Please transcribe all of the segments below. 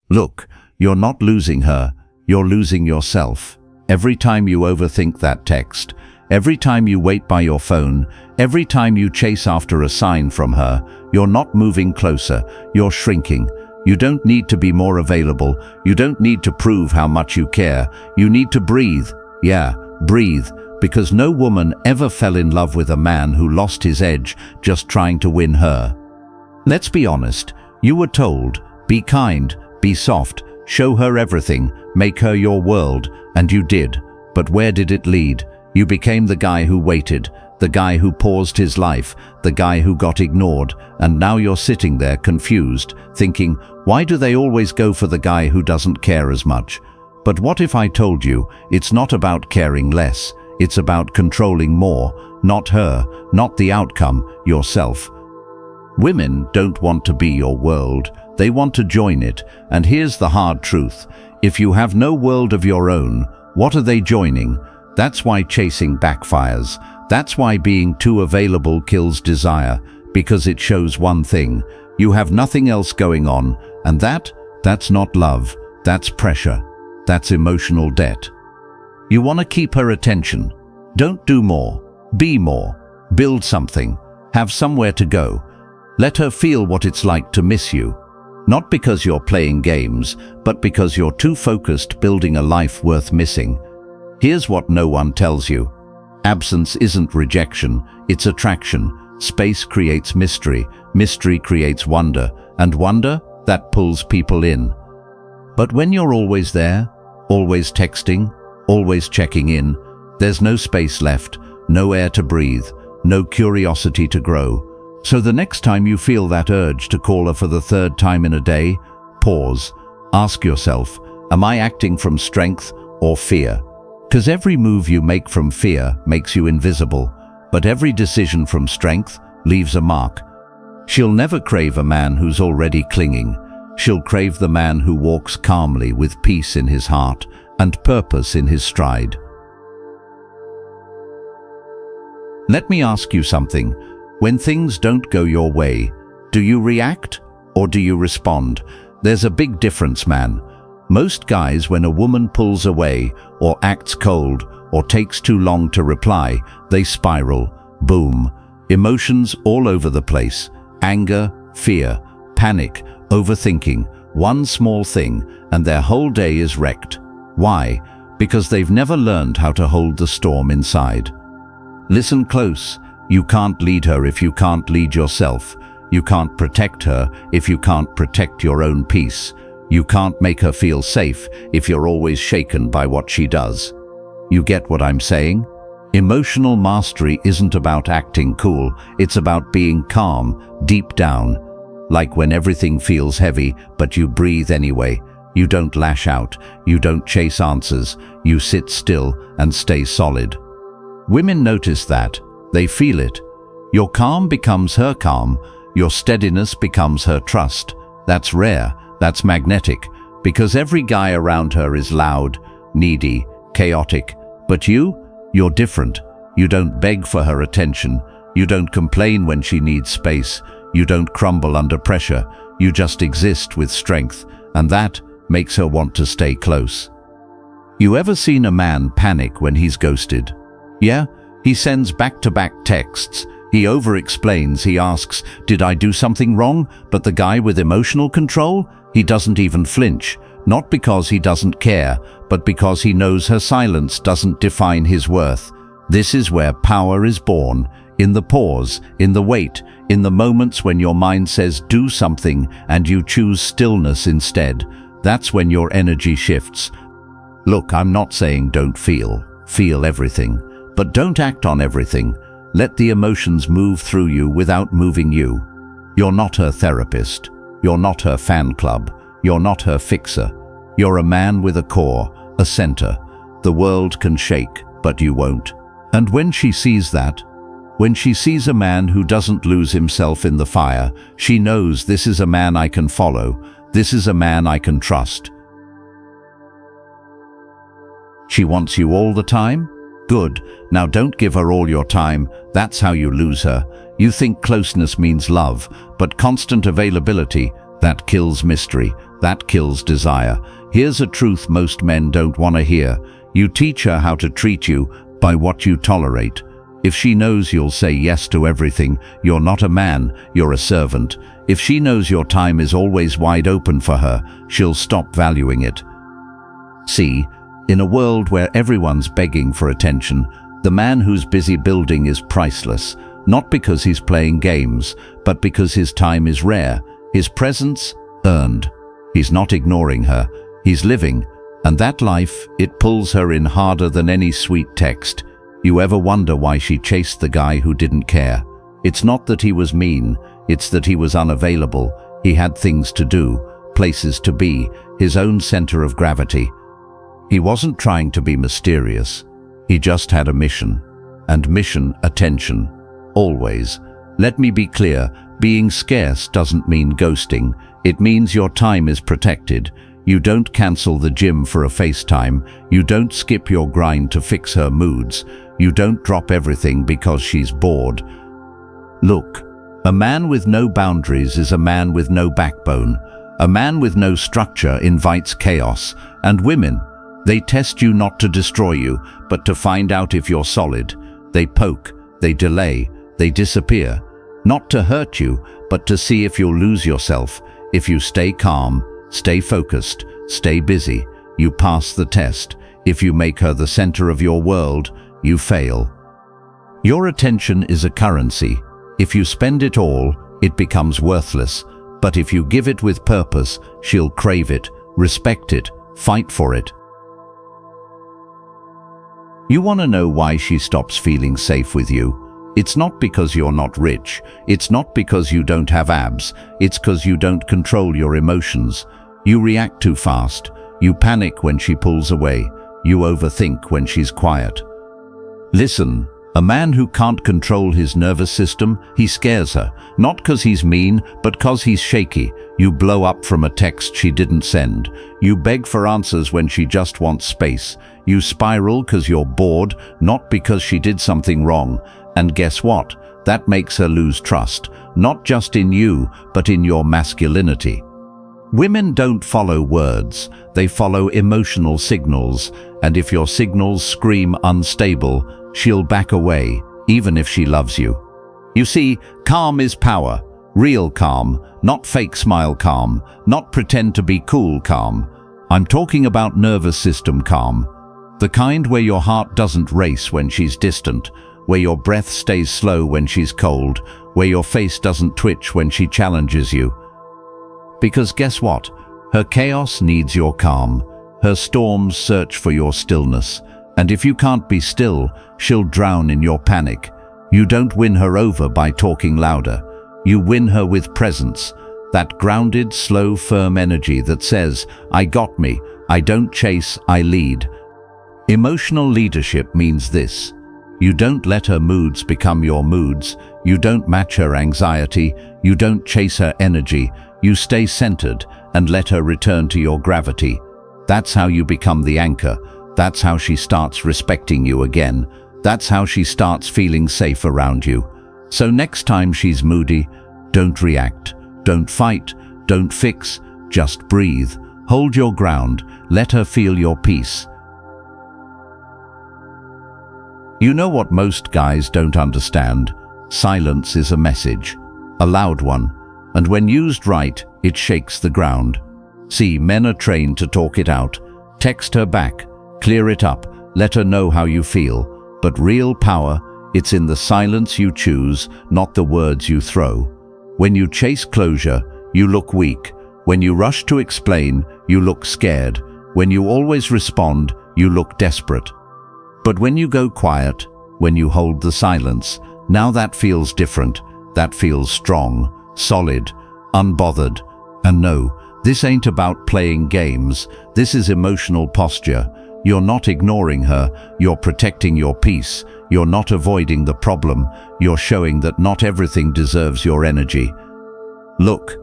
Look, you're not losing her, you're losing yourself. Every time you overthink that text, every time you wait by your phone, every time you chase after a sign from her, you're not moving closer, you're shrinking. You don't need to be more available, you don't need to prove how much you care, you need to breathe. Yeah, breathe, because no woman ever fell in love with a man who lost his edge just trying to win her. Let's be honest, you were told, be kind, be soft, show her everything, make her your world, and you did. But where did it lead? You became the guy who waited, the guy who paused his life, the guy who got ignored, and now you're sitting there confused, thinking, why do they always go for the guy who doesn't care as much? But what if I told you, it's not about caring less, it's about controlling more, not her, not the outcome, yourself. Women don't want to be your world, they want to join it, and here's the hard truth. If you have no world of your own, what are they joining? That's why chasing backfires. That's why being too available kills desire, because it shows one thing. You have nothing else going on, and that's not love. That's pressure. That's emotional debt. You want to keep her attention. Don't do more. Be more. Build something. Have somewhere to go. Let her feel what it's like to miss you. Not because you're playing games, but because you're too focused building a life worth missing. Here's what no one tells you. Absence isn't rejection, it's attraction. Space creates mystery, mystery creates wonder, and wonder, that pulls people in. But when you're always there, always texting, always checking in, there's no space left, no air to breathe, no curiosity to grow. So the next time you feel that urge to call her for the third time in a day, pause. Ask yourself, am I acting from strength or fear? Because every move you make from fear makes you invisible, but every decision from strength leaves a mark. She'll never crave a man who's already clinging. She'll crave the man who walks calmly with peace in his heart and purpose in his stride. Let me ask you something. When things don't go your way, do you react or do you respond? There's a big difference, man. Most guys, when a woman pulls away or acts cold or takes too long to reply, they spiral. Boom. Emotions all over the place. Anger, fear, panic, overthinking. One small thing and their whole day is wrecked. Why? Because they've never learned how to hold the storm inside. Listen close. You can't lead her if you can't lead yourself. You can't protect her if you can't protect your own peace. You can't make her feel safe if you're always shaken by what she does. You get what I'm saying? Emotional mastery isn't about acting cool, it's about being calm, deep down. Like when everything feels heavy, but you breathe anyway. You don't lash out, you don't chase answers, you sit still and stay solid. Women notice that. They feel it. Your calm becomes her calm. Your steadiness becomes her trust. That's rare. That's magnetic. Because every guy around her is loud, needy, chaotic. But you're different. You don't beg for her attention. You don't complain when she needs space. You don't crumble under pressure. You just exist with strength. And that makes her want to stay close. You ever seen a man panic when he's ghosted? Yeah? He sends back-to-back texts. He over-explains. He asks, did I do something wrong? But the guy with emotional control? He doesn't even flinch. Not because he doesn't care, but because he knows her silence doesn't define his worth. This is where power is born. In the pause, in the wait, in the moments when your mind says do something and you choose stillness instead. That's when your energy shifts. Look, I'm not saying don't feel. Feel everything. But don't act on everything. Let the emotions move through you without moving you. You're not her therapist. You're not her fan club. You're not her fixer. You're a man with a core, a center. The world can shake, but you won't. And when she sees that, when she sees a man who doesn't lose himself in the fire, she knows this is a man I can follow. This is a man I can trust. She wants you all the time? Good. Now don't give her all your time. That's how you lose her. You think closeness means love, but constant availability, that kills mystery. That kills desire. Here's a truth most men don't want to hear. You teach her how to treat you by what you tolerate. If she knows you'll say yes to everything, you're not a man, you're a servant. If she knows your time is always wide open for her, she'll stop valuing it. See, in a world where everyone's begging for attention, the man who's busy building is priceless, not because he's playing games, but because his time is rare, his presence earned. He's not ignoring her, he's living, and that life, it pulls her in harder than any sweet text. You ever wonder why she chased the guy who didn't care? It's not that he was mean, it's that he was unavailable. He had things to do, places to be, his own center of gravity. He wasn't trying to be mysterious. He just had a mission. And mission, attention. Always. Let me be clear, being scarce doesn't mean ghosting. It means your time is protected. You don't cancel the gym for a FaceTime. You don't skip your grind to fix her moods. You don't drop everything because she's bored. Look, a man with no boundaries is a man with no backbone. A man with no structure invites chaos. And women, they test you not to destroy you, but to find out if you're solid. They poke, they delay, they disappear. Not to hurt you, but to see if you'll lose yourself. If you stay calm, stay focused, stay busy, you pass the test. If you make her the center of your world, you fail. Your attention is a currency. If you spend it all, it becomes worthless. But if you give it with purpose, she'll crave it, respect it, fight for it. You want to know why she stops feeling safe with you? It's not because you're not rich. It's not because you don't have abs. It's because you don't control your emotions. You react too fast. You panic when she pulls away. You overthink when she's quiet. Listen, a man who can't control his nervous system, he scares her. Not because he's mean, but because he's shaky. You blow up from a text she didn't send. You beg for answers when she just wants space. You spiral because you're bored, not because she did something wrong. And guess what? That makes her lose trust, not just in you, but in your masculinity. Women don't follow words, they follow emotional signals, and if your signals scream unstable, she'll back away, even if she loves you. You see, calm is power, real calm, not fake smile calm, not pretend to be cool calm. I'm talking about nervous system calm, the kind where your heart doesn't race when she's distant, where your breath stays slow when she's cold, where your face doesn't twitch when she challenges you. Because guess what? Her chaos needs your calm. Her storms search for your stillness. And if you can't be still, she'll drown in your panic. You don't win her over by talking louder. You win her with presence. That grounded, slow, firm energy that says, I got me, I don't chase, I lead. Emotional leadership means this. You don't let her moods become your moods. You don't match her anxiety. You don't chase her energy. You stay centered and let her return to your gravity. That's how you become the anchor. That's how she starts respecting you again. That's how she starts feeling safe around you. So next time she's moody, don't react, don't fight, don't fix, just breathe. Hold your ground. Let her feel your peace. You know what most guys don't understand? Silence is a message, a loud one, and when used right, it shakes the ground. See, men are trained to talk it out. Text her back, clear it up, let her know how you feel. But real power, it's in the silence you choose, not the words you throw. When you chase closure, you look weak. When you rush to explain, you look scared. When you always respond, you look desperate. But when you go quiet, when you hold the silence, now that feels different. That feels strong, solid, unbothered. And no, this ain't about playing games. This is emotional posture. You're not ignoring her. You're protecting your peace. You're not avoiding the problem. You're showing that not everything deserves your energy. Look,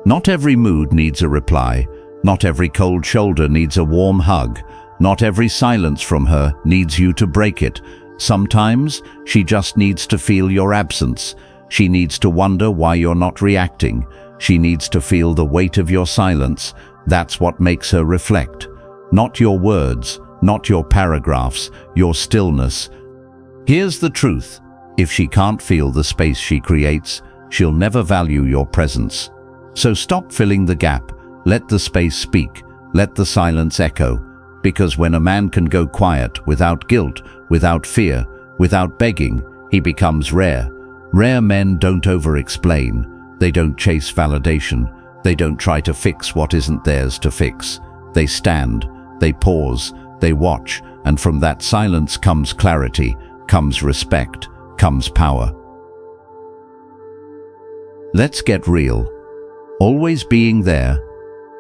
not every mood needs a reply. Not every cold shoulder needs a warm hug. Not every silence from her needs you to break it. Sometimes she just needs to feel your absence. She needs to wonder why you're not reacting. She needs to feel the weight of your silence. That's what makes her reflect. Not your words, not your paragraphs, your stillness. Here's the truth. If she can't feel the space she creates, she'll never value your presence. So stop filling the gap. Let the space speak. Let the silence echo. Because when a man can go quiet, without guilt, without fear, without begging, he becomes rare. Rare men don't over-explain. They don't chase validation. They don't try to fix what isn't theirs to fix. They stand, they pause, they watch, and from that silence comes clarity, comes respect, comes power. Let's get real. Always being there,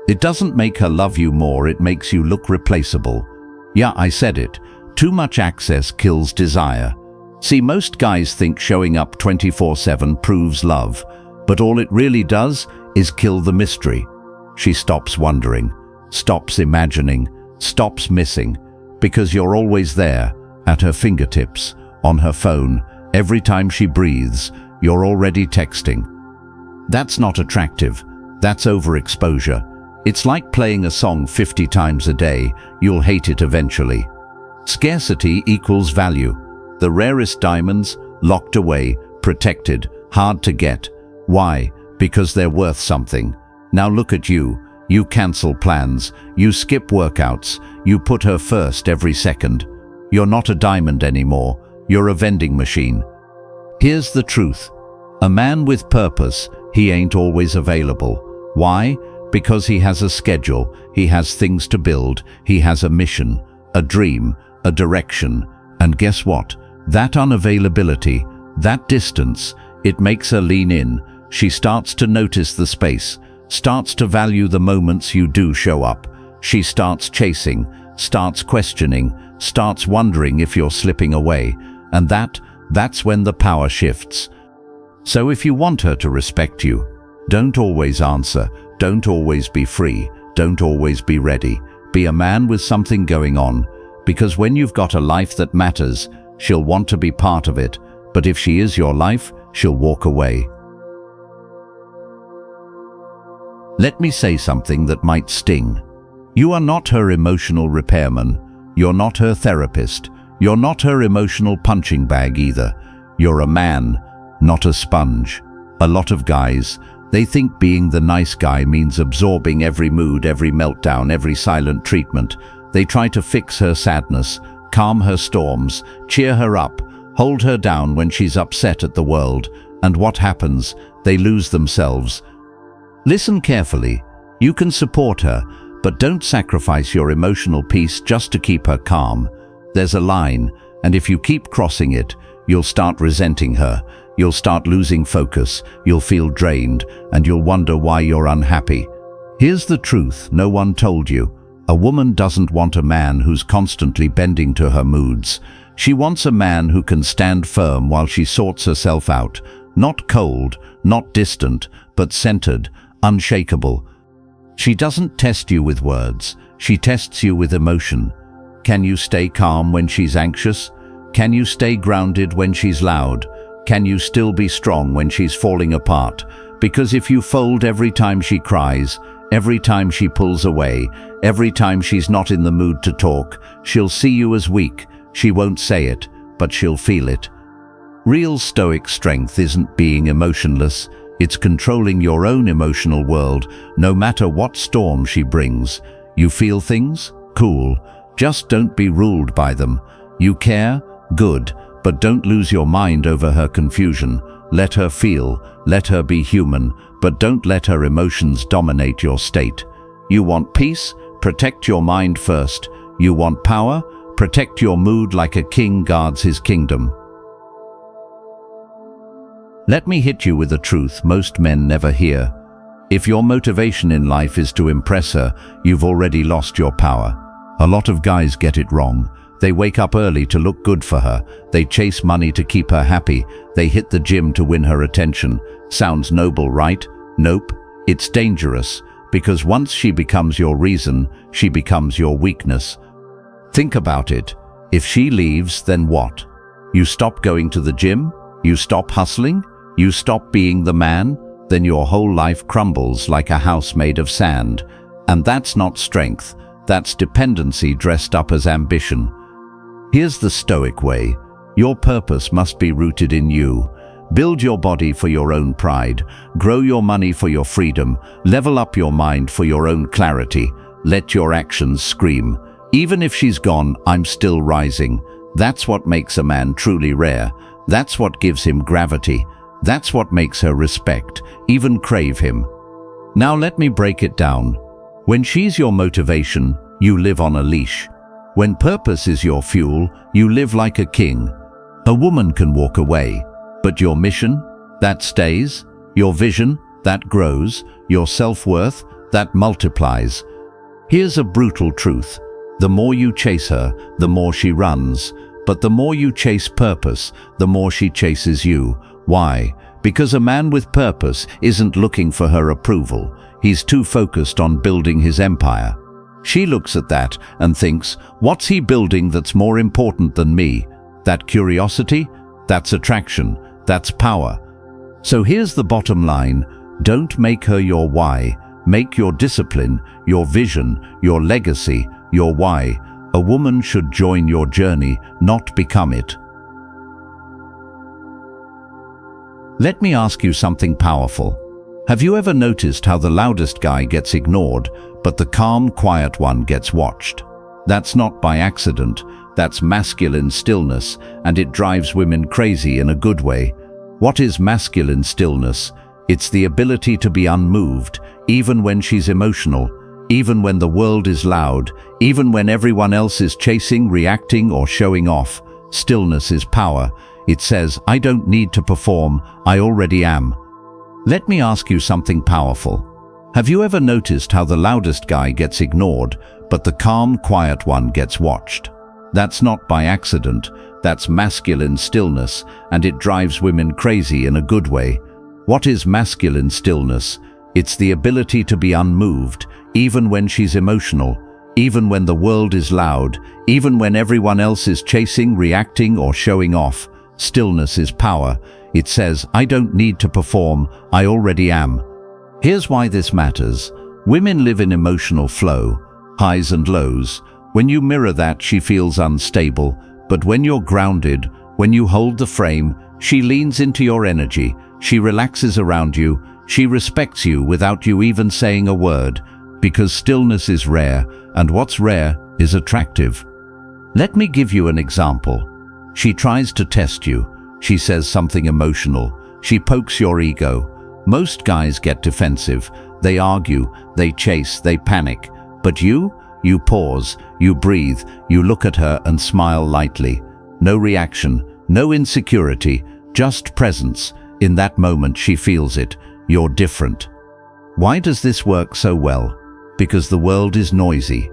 it doesn't make her love you more, it makes you look replaceable. Yeah, I said it. Too much access kills desire. See, most guys think showing up 24/7 proves love, but all it really does is kill the mystery. She stops wondering, stops imagining, stops missing, because you're always there, at her fingertips, on her phone. Every time she breathes, you're already texting. That's not attractive. That's overexposure. It's like playing a song 50 times a day. You'll hate it eventually. Scarcity equals value. The rarest diamonds, locked away, protected, hard to get. Why? Because they're worth something. Now look at you. You cancel plans. You skip workouts. You put her first every second. You're not a diamond anymore. You're a vending machine. Here's the truth. A man with purpose, he ain't always available. Why? Because he has a schedule, he has things to build, he has a mission, a dream, a direction. And guess what? That unavailability, that distance, it makes her lean in. She starts to notice the space, starts to value the moments you do show up. She starts chasing, starts questioning, starts wondering if you're slipping away. And that's when the power shifts. So if you want her to respect you, don't always answer. Don't always be free. Don't always be ready. Be a man with something going on. Because when you've got a life that matters, she'll want to be part of it. But if she is your life, she'll walk away. Let me say something that might sting. You are not her emotional repairman. You're not her therapist. You're not her emotional punching bag either. You're a man, not a sponge. A lot of guys, they think being the nice guy means absorbing every mood, every meltdown, every silent treatment. They try to fix her sadness, calm her storms, cheer her up, hold her down when she's upset at the world. And what happens? They lose themselves. Listen carefully. You can support her, but don't sacrifice your emotional peace just to keep her calm. There's a line, and if you keep crossing it, you'll start resenting her. You'll start losing focus, you'll feel drained, and you'll wonder why you're unhappy. Here's the truth no one told you. A woman doesn't want a man who's constantly bending to her moods. She wants a man who can stand firm while she sorts herself out. Not cold, not distant, but centered, unshakable. She doesn't test you with words. She tests you with emotion. Can you stay calm when she's anxious? Can you stay grounded when she's loud? Can you still be strong when she's falling apart? Because if you fold every time she cries, every time she pulls away, every time she's not in the mood to talk, she'll see you as weak. She won't say it, but she'll feel it. Real Stoic strength isn't being emotionless. It's controlling your own emotional world, no matter what storm she brings. You feel things? Cool. Just don't be ruled by them. You care? Good. But don't lose your mind over her confusion. Let her feel, let her be human, but don't let her emotions dominate your state. You want peace? Protect your mind first. You want power? Protect your mood like a king guards his kingdom. Let me hit you with a truth most men never hear. If your motivation in life is to impress her, you've already lost your power. A lot of guys get it wrong. They wake up early to look good for her. They chase money to keep her happy. They hit the gym to win her attention. Sounds noble, right? Nope. It's dangerous, because once she becomes your reason, she becomes your weakness. Think about it. If she leaves, then what? You stop going to the gym? You stop hustling? You stop being the man? Then your whole life crumbles like a house made of sand. And that's not strength, that's dependency dressed up as ambition. Here's the Stoic way. Your purpose must be rooted in you. Build your body for your own pride. Grow your money for your freedom. Level up your mind for your own clarity. Let your actions scream. Even if she's gone, I'm still rising. That's what makes a man truly rare. That's what gives him gravity. That's what makes her respect, even crave him. Now let me break it down. When she's your motivation, you live on a leash. When purpose is your fuel, you live like a king. A woman can walk away, but your mission, that stays. Your vision, that grows. Your self-worth, that multiplies. Here's a brutal truth. The more you chase her, the more she runs. But the more you chase purpose, the more she chases you. Why? Because a man with purpose isn't looking for her approval. He's too focused on building his empire. She looks at that and thinks, what's he building that's more important than me? That curiosity? That's attraction. That's power. So here's the bottom line. Don't make her your why. Make your discipline, your vision, your legacy, your why. A woman should join your journey, not become it. Let me ask you something powerful. Have you ever noticed how the loudest guy gets ignored, but the calm, quiet one gets watched? That's not by accident. That's masculine stillness, and it drives women crazy in a good way. What is masculine stillness? It's the ability to be unmoved, even when she's emotional, even when the world is loud, even when everyone else is chasing, reacting, or showing off. Stillness is power. It says, I don't need to perform, I already am. Let me ask you something powerful. Have you ever noticed how the loudest guy gets ignored, but the calm, quiet one gets watched? That's not by accident. That's masculine stillness, and it drives women crazy in a good way. What is masculine stillness? It's the ability to be unmoved, even when she's emotional, even when the world is loud, even when everyone else is chasing, reacting, or showing off. Stillness is power. It says, I don't need to perform, I already am. Here's why this matters. Women live in emotional flow, highs and lows. When you mirror that, she feels unstable. But when you're grounded, when you hold the frame, she leans into your energy. She relaxes around you. She respects you without you even saying a word. Because stillness is rare, and what's rare is attractive. Let me give you an example. She tries to test you. She says something emotional. She pokes your ego. Most guys get defensive. They argue, they chase, they panic. But you pause, you breathe, you look at her and smile lightly. No reaction, no insecurity, just presence. In that moment she feels it. You're different. Why does this work so well? Because the world is noisy.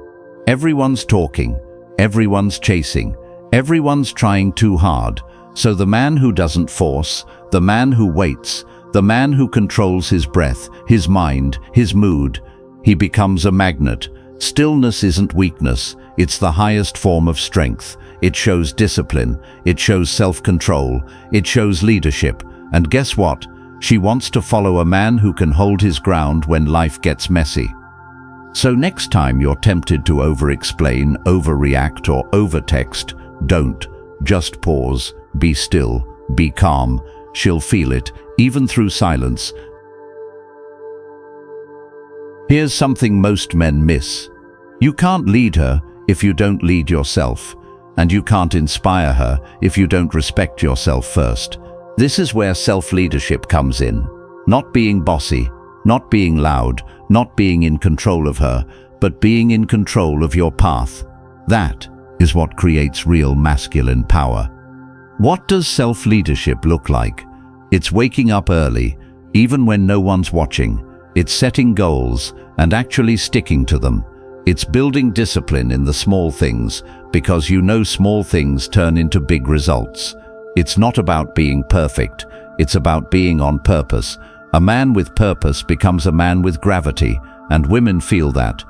Everyone's talking, everyone's chasing, everyone's trying too hard. So the man who doesn't force, the man who waits, the man who controls his breath, his mind, his mood, he becomes a magnet. Stillness isn't weakness, it's the highest form of strength. It shows discipline, it shows self-control, it shows leadership. And guess what? She wants to follow a man who can hold his ground when life gets messy. So next time you're tempted to over-explain, overreact, or over-text, don't. Just pause, be still, be calm. She'll feel it, even through silence. Here's something most men miss. You can't lead her if you don't lead yourself, and you can't inspire her if you don't respect yourself first. This is where self-leadership comes in. Not being bossy, not being loud, not being in control of her, but being in control of your path. That is what creates real masculine power. What does self-leadership look like? It's waking up early, even when no one's watching. It's setting goals and actually sticking to them. It's building discipline in the small things, because you know small things turn into big results. It's not about being perfect, it's about being on purpose. A man with purpose becomes a man with gravity, and women feel that.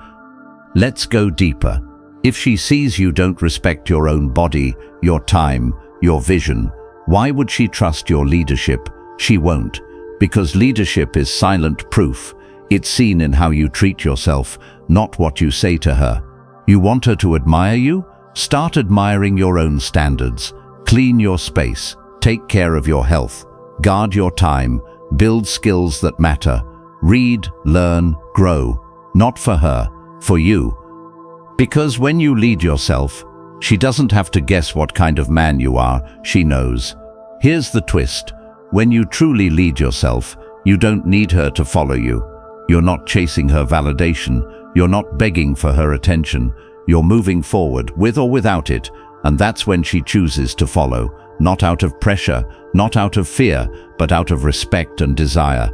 Let's go deeper. If she sees you don't respect your own body, your time, your vision, why would she trust your leadership? She won't, because leadership is silent proof. It's seen in how you treat yourself, not what you say to her. You want her to admire you? Start admiring your own standards. Clean your space. Take care of your health. Guard your time. Build skills that matter. Read, learn, grow. Not for her, for you. Because when you lead yourself, she doesn't have to guess what kind of man you are, she knows. Here's the twist. When you truly lead yourself, you don't need her to follow you. You're not chasing her validation. You're not begging for her attention. You're moving forward, with or without it, and that's when she chooses to follow, not out of pressure, not out of fear, but out of respect and desire.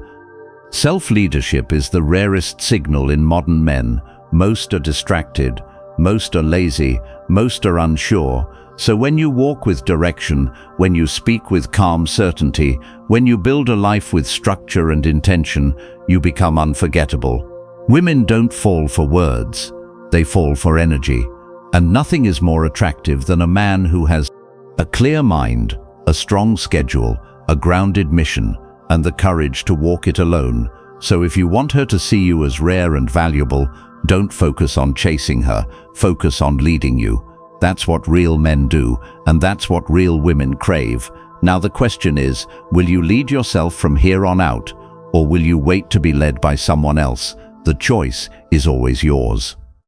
Self-leadership is the rarest signal in modern men. Most are distracted, most are lazy, most are unsure. So when you walk with direction, when you speak with calm certainty, when you build a life with structure and intention, you become unforgettable. Women don't fall for words, they fall for energy. And nothing is more attractive than a man who has a clear mind, a strong schedule, a grounded mission, and the courage to walk it alone. So if you want her to see you as rare and valuable, don't focus on chasing her, focus on leading you. That's what real men do, and that's what real women crave. Now the question is, will you lead yourself from here on out, or will you wait to be led by someone else? The choice is always yours.